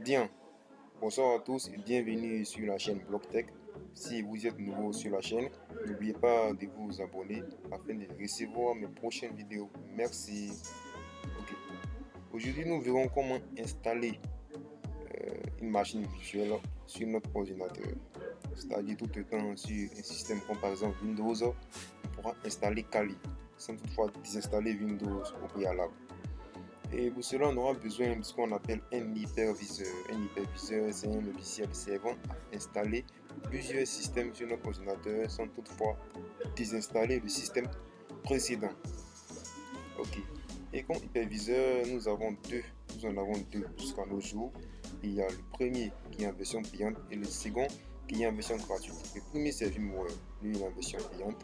Bien, bonsoir à tous et bienvenue sur la chaîne BlockTech. Si vous êtes nouveau sur la chaîne, n'oubliez pas de vous abonner afin de recevoir mes prochaines vidéos. Merci. Ok. Aujourd'hui, nous verrons comment installer une machine virtuelle sur notre ordinateur. C'est-à-dire tout étant sur un système comme par exemple Windows, on pourra installer Kali sans toutefois désinstaller Windows au préalable. Et pour cela, on aura besoin de ce qu'on appelle un hyperviseur. Un hyperviseur, c'est un logiciel servant à installer plusieurs systèmes sur notre ordinateur sans toutefois désinstaller le système précédent. Ok. Et comme hyperviseur, nous en avons deux jusqu'à nos jours. Il y a le premier qui est en version payante et le second qui est en version gratuite. Le premier c'est VMware, lui il est en version payante,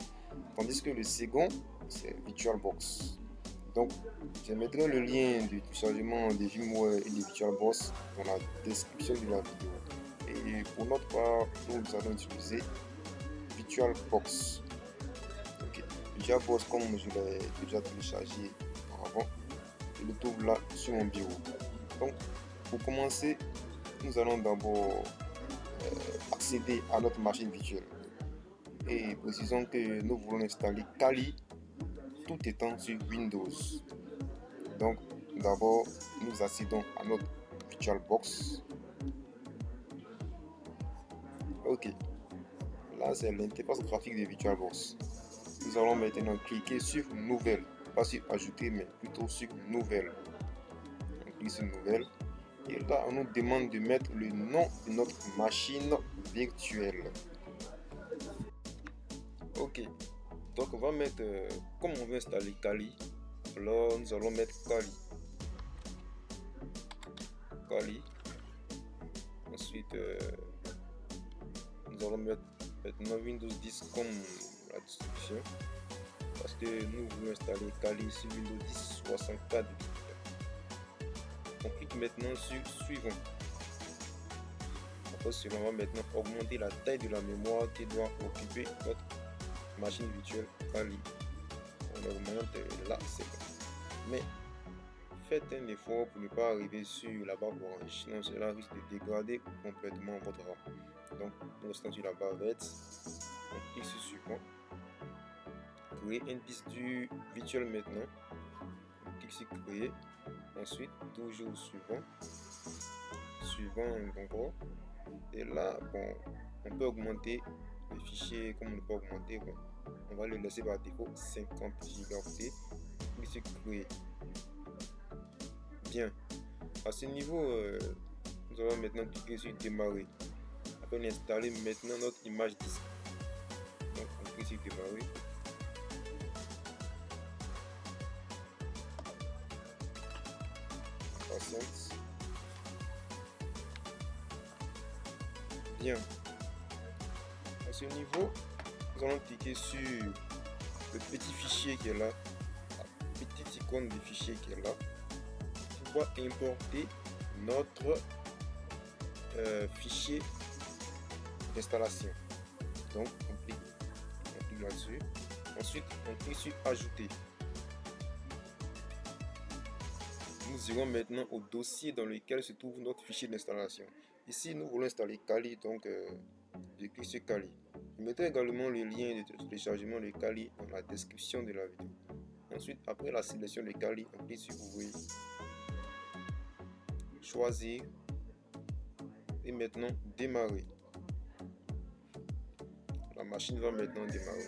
tandis que le second c'est VirtualBox. Donc, je mettrai le lien du chargement des VMware et des VirtualBox dans la description de la vidéo. Et pour notre part, nous allons utiliser VirtualBox. Okay. VirtualBox, comme je l'ai déjà téléchargé auparavant, je le trouve là sur mon bureau. Donc, pour commencer, nous allons d'abord accéder à notre machine virtuelle. Et précisons que nous voulons installer Kali tout étant sur Windows. Donc, d'abord, nous accédons à notre VirtualBox. Ok, là c'est l'interface graphique de VirtualBox. Nous allons maintenant cliquer sur Nouvelle, pas sur Ajouter, mais plutôt sur Nouvelle. On clique sur Nouvelle et là on nous demande de mettre le nom de notre machine virtuelle. Ok, donc on va mettre, comme on veut installer Kali, alors nous allons mettre Kali. Ensuite, nous allons mettre maintenant Windows 10 comme la distribution parce que nous voulons installer Kali sur Windows 10 64 bits. On clique maintenant sur Suivant. Après cela, on va maintenant augmenter la taille de la mémoire qui doit occuper notre machine virtuelle Kali. On augmente là, c'est bon. Mais faites un effort pour ne pas arriver sur la barre orange, sinon cela risque de dégrader complètement votre RAM. Donc, nous restons sur la barre verte, on clique sur Suivant, créer un disque dur virtuel maintenant, on clique sur Créer, ensuite toujours Suivant encore, et là, bon, on peut augmenter le fichier comme on peut augmenter, bon, on va le laisser par défaut 50 Go, clique sur Créer. Bien, à ce niveau, nous allons maintenant cliquer sur Démarrer afin d'installer maintenant notre image disque. Donc on clique sur Démarrer. Patience. Bien, à ce niveau, nous allons cliquer sur le petit fichier qui est là, la petite icône du fichier qui est là. On va importer notre fichier d'installation. Donc on clique là-dessus. Ensuite on clique sur Ajouter. Nous irons maintenant au dossier dans lequel se trouve notre fichier d'installation. Ici nous voulons installer Kali, donc je clique sur Kali. Je mettrai également le lien de téléchargement de Kali dans la description de la vidéo. Ensuite, après la sélection de Kali, on clique sur Ouvrir, Choisir et maintenant Démarrer. La machine va maintenant démarrer.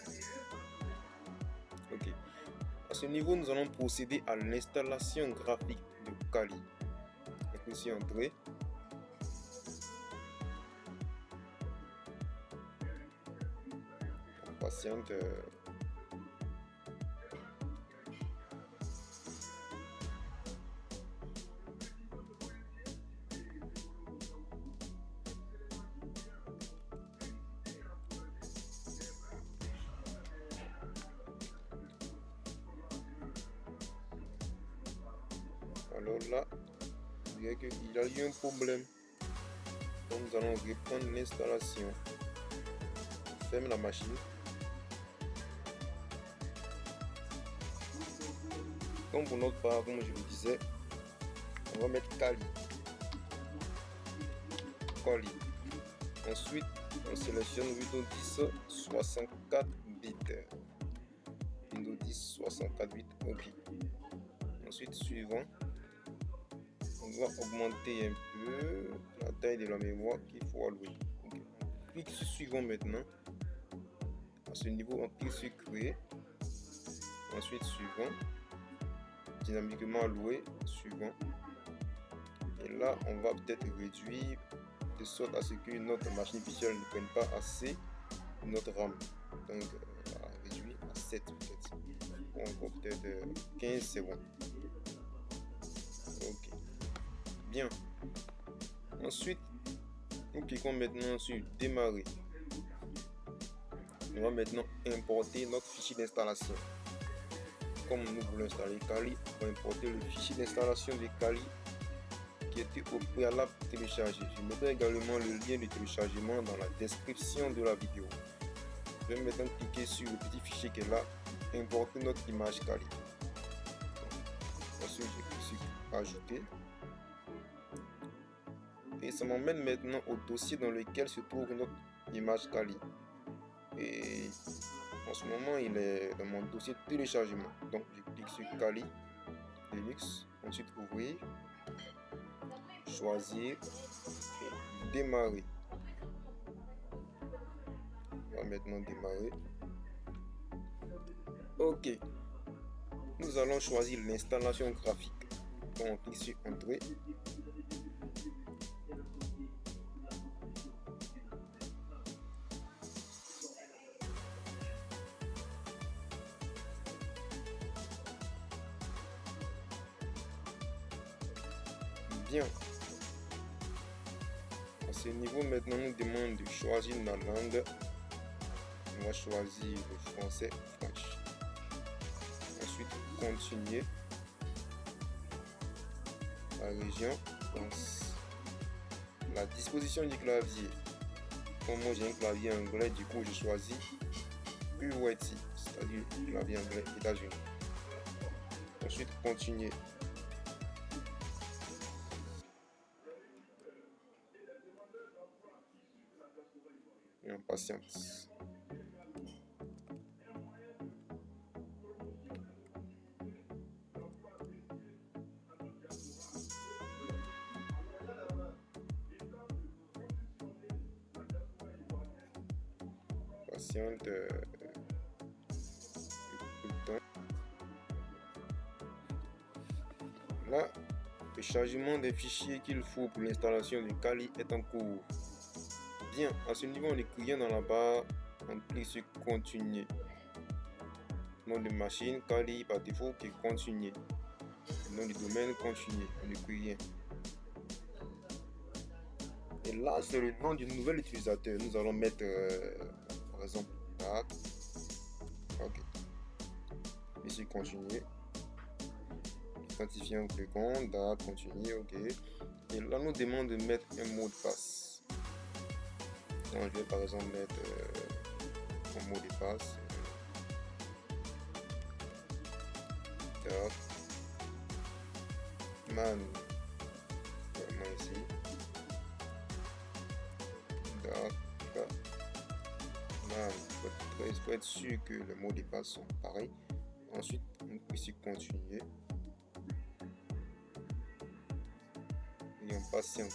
Ok. À ce niveau, nous allons procéder à l'installation graphique de Kali. On clique sur Entrée. On patiente. Alors là, il y a eu un problème. Donc nous allons reprendre l'installation. On ferme la machine. Comme pour notre part, comme je le disais, on va mettre Kali. Kali. Ensuite, on sélectionne Windows 10 64 bits. Windows 10 64 bits, ok. Ensuite, suivant, on va augmenter un peu la taille de la mémoire qu'il faut allouer. Okay. On clique sur suivant maintenant. À ce niveau, on clique sur créer. Ensuite, suivant, dynamiquement alloué, suivant. Et là, on va peut-être réduire de sorte à ce que notre machine virtuelle ne prenne pas assez notre RAM. Donc, on va réduire à 7 peut-être. Encore peut-être 15 secondes. Ok. Bien. Ensuite, nous cliquons maintenant sur démarrer. On va maintenant importer notre fichier d'installation. Comme nous voulons installer Kali, on va importer le fichier d'installation de Kali qui était au préalable téléchargé. Je mettrai également le lien de téléchargement dans la description de la vidéo. Je vais maintenant cliquer sur le petit fichier qui est là, importer notre image Kali. Ensuite, je clique sur ajouter. Et ça m'emmène maintenant au dossier dans lequel se trouve notre image Kali. Et en ce moment, il est dans mon dossier téléchargement. Donc, je clique sur Kali, Linux, ensuite ouvrir, choisir et démarrer. On va maintenant démarrer. Ok. Nous allons choisir l'installation graphique. Donc, on clique sur Entrée. Bien. À ce niveau, maintenant, nous demande de choisir la langue. On va choisir le français, French. Ensuite, continuer. La région, France. La disposition du clavier. Comme moi j'ai un clavier anglais, du coup je choisis QWERTY, c'est-à-dire clavier anglais États-Unis. Ensuite, continuer. Et on patiente. Patiente le temps. Là, le chargement des fichiers qu'il faut pour l'installation de Kali est en cours. Bien, à ce niveau, en écrivant dans la barre, on clique sur continuer. Nom de machine, Kali par défaut qui est continuer. Nom du domaine, continuer. On n'écrit rien. Et là, c'est le nom du nouvel utilisateur. Nous allons mettre, par exemple, là. Ok. Ici, continuer. Identifiant cliquons, date, continuer, ok. Et là, nous demande de mettre un mot de passe. Donc, je vais par exemple mettre un mot de passe. Man. Vraiment ici. Man. Il faut être sûr que les mots de passe sont pareils. Ensuite, on peut ici continuer. Et on patiente.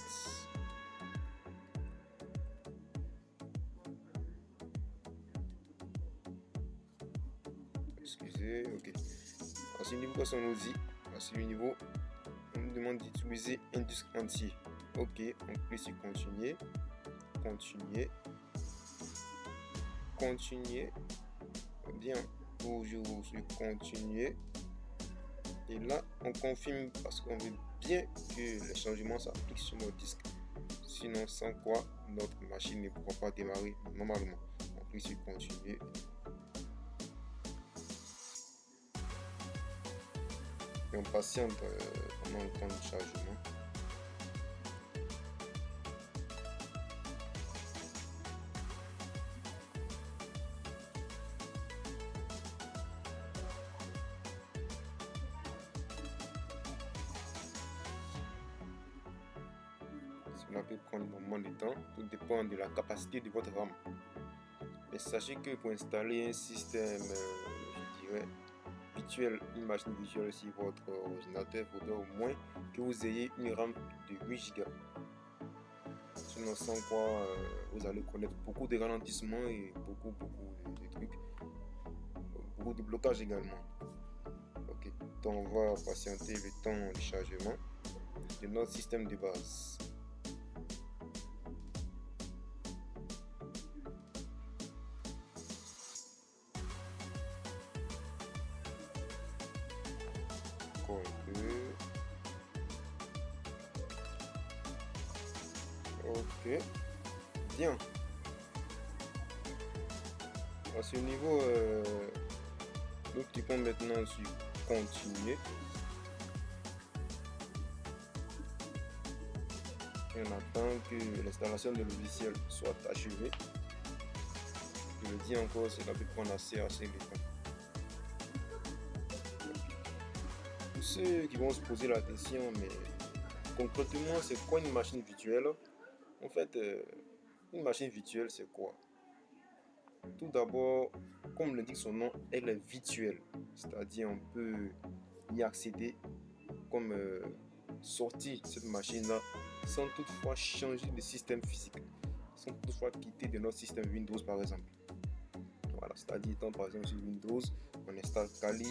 Excusez, ok. À ce niveau, qu'est-ce qu'on nous dit? À ce niveau, on nous demande d'utiliser un disque entier. Ok, on clique sur continuer. Continuer. Continuer. Bien, toujours sur continuer. Et là, on confirme parce qu'on veut bien que les changements s'appliquent sur notre disque. Sinon, sans quoi, notre machine ne pourra pas démarrer normalement. On clique sur continuer. Et on patiente pendant le temps de chargement. cela peut prendre moins de temps, tout dépend de la capacité de votre RAM. Mais sachez que pour installer un système, je dirais, virtuel, une machine virtuelle sur votre ordinateur, il faudra au moins que vous ayez une RAM de 8 Go. Sinon, sans quoi, vous allez connaître beaucoup de ralentissements et beaucoup de trucs, beaucoup de blocages également. Ok, donc on va patienter le temps de chargement de notre système de base. Encore un peu. Ok, bien. À ce niveau, nous cliquons maintenant sur continuer. Et on attend que l'installation de logiciel soit achevée. Je le dis encore, cela peut prendre assez de temps. Pour ceux qui vont se poser la question, mais concrètement, c'est quoi une machine virtuelle? En fait, une machine virtuelle, c'est quoi? Tout d'abord, comme l'indique son nom, elle est virtuelle. C'est-à-dire, on peut y accéder comme sortir cette machine-là sans toutefois changer de système physique, sans toutefois quitter de notre système Windows par exemple. Voilà, c'est-à-dire étant par exemple sur Windows, on installe Kali,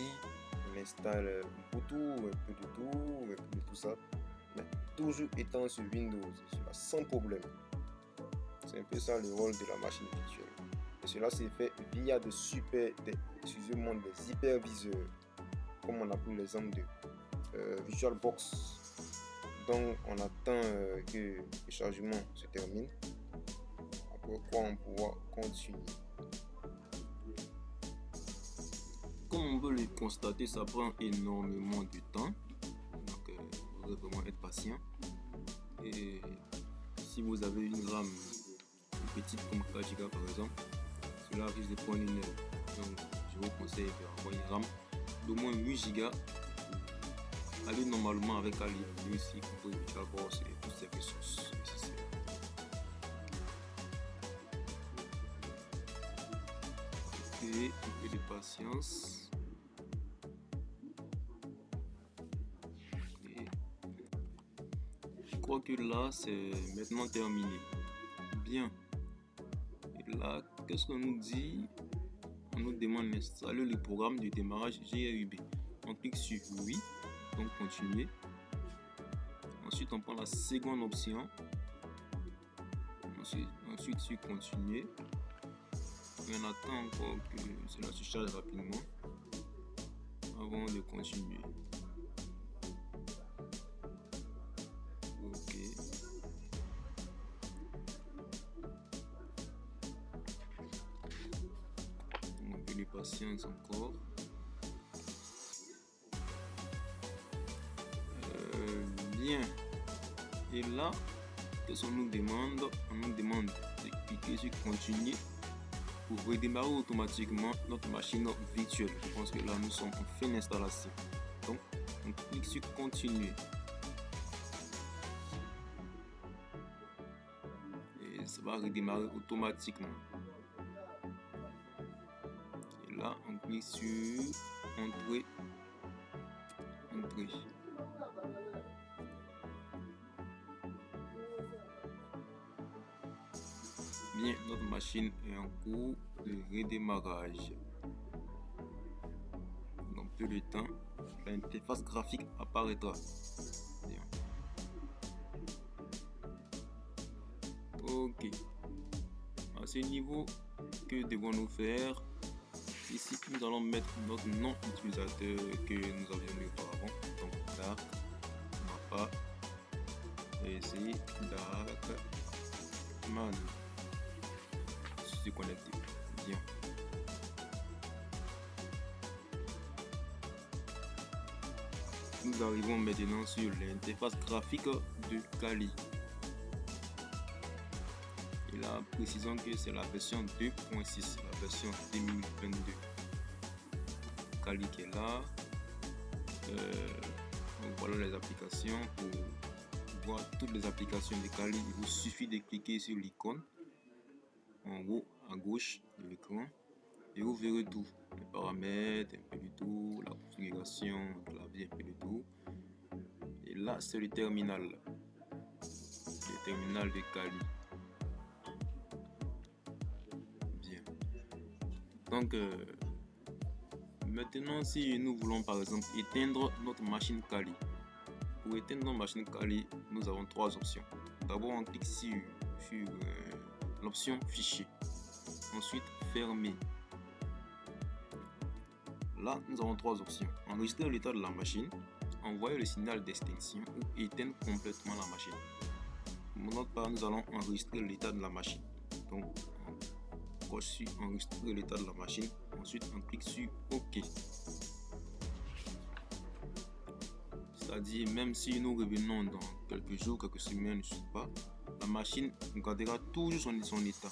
on installe Ubuntu, un peu de tout ça, mais toujours étant sur Windows, cela sans problème. C'est un peu ça le rôle de la machine virtuelle. Et cela s'est fait via des hyperviseurs, comme on appelle l'exemple de VirtualBox. Donc on attend que le chargement se termine, après quoi on pourra continuer. Comme on peut le constater, ça prend énormément de temps, donc vous devez vraiment être patient. Et si vous avez une RAM petite comme 4 Go par exemple, cela risque de prendre 1 heure. Donc je vous conseille d'avoir une RAM d'au moins 8 Go. Allez normalement avec Ali, lui aussi, pour VirtualBox et toutes ces ressources nécessaires. Et un peu de patience. Et je crois que là, c'est maintenant terminé. Bien. Et là, qu'est-ce qu'on nous dit? On nous demande d'installer le programme de démarrage GRUB. On clique sur oui, donc continuer. Ensuite, on prend la seconde option. Ensuite sur continuer. Et on attend encore que cela se charge rapidement avant de continuer. Ok. Un peu de patience encore. Bien. Et là, qu'est-ce qu'on nous demande? On nous demande de cliquer sur continuer pour redémarrer automatiquement notre machine virtuelle. Je pense que là nous sommes en fin d'installation. Donc on clique sur continuer. Et ça va redémarrer automatiquement. Et là on clique sur entrer. Bien, notre machine est en cours de redémarrage. Dans peu de temps, l'interface graphique apparaîtra. Bien. Ok. À ce niveau, que devons-nous faire? Ici, nous allons mettre notre nom utilisateur que nous avions mis auparavant. Donc, Dark, Mappa, et ici, Darkman. Se connecter. Bien. Nous arrivons maintenant sur l'interface graphique de Kali. Et là, précisons que c'est la version 2.6, la version 2022. Kali qui est là. Donc voilà les applications pour voir toutes les applications de Kali, il vous suffit de cliquer sur l'icône en haut à gauche de l'écran et vous verrez tout, les paramètres, un peu du tout, la configuration, clavier, un peu du tout. Et là, c'est le terminal de Kali. Bien. Donc, maintenant, si nous voulons par exemple éteindre notre machine Kali, pour éteindre notre machine Kali, nous avons trois options. D'abord, on clique sur l'option fichier. Ensuite, fermer. Là, nous avons trois options. Enregistrer l'état de la machine, envoyer le signal d'extinction ou éteindre complètement la machine. Pour notre part, nous allons enregistrer l'état de la machine. Donc, on coche sur enregistrer l'état de la machine. Ensuite, on clique sur OK. C'est-à-dire, même si nous revenons dans quelques jours, quelques semaines, je ne sais pas, la machine gardera toujours son état,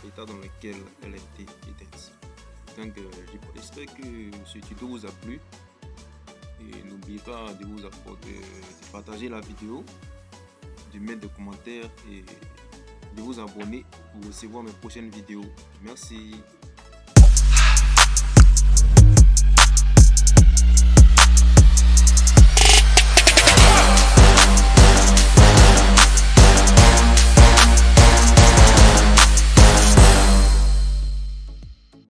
l'état dans lequel elle a été éteinte. Donc, j'espère que ce tuto vous a plu. Et n'oubliez pas de de partager la vidéo, de mettre des commentaires et de vous abonner pour recevoir mes prochaines vidéos. Merci.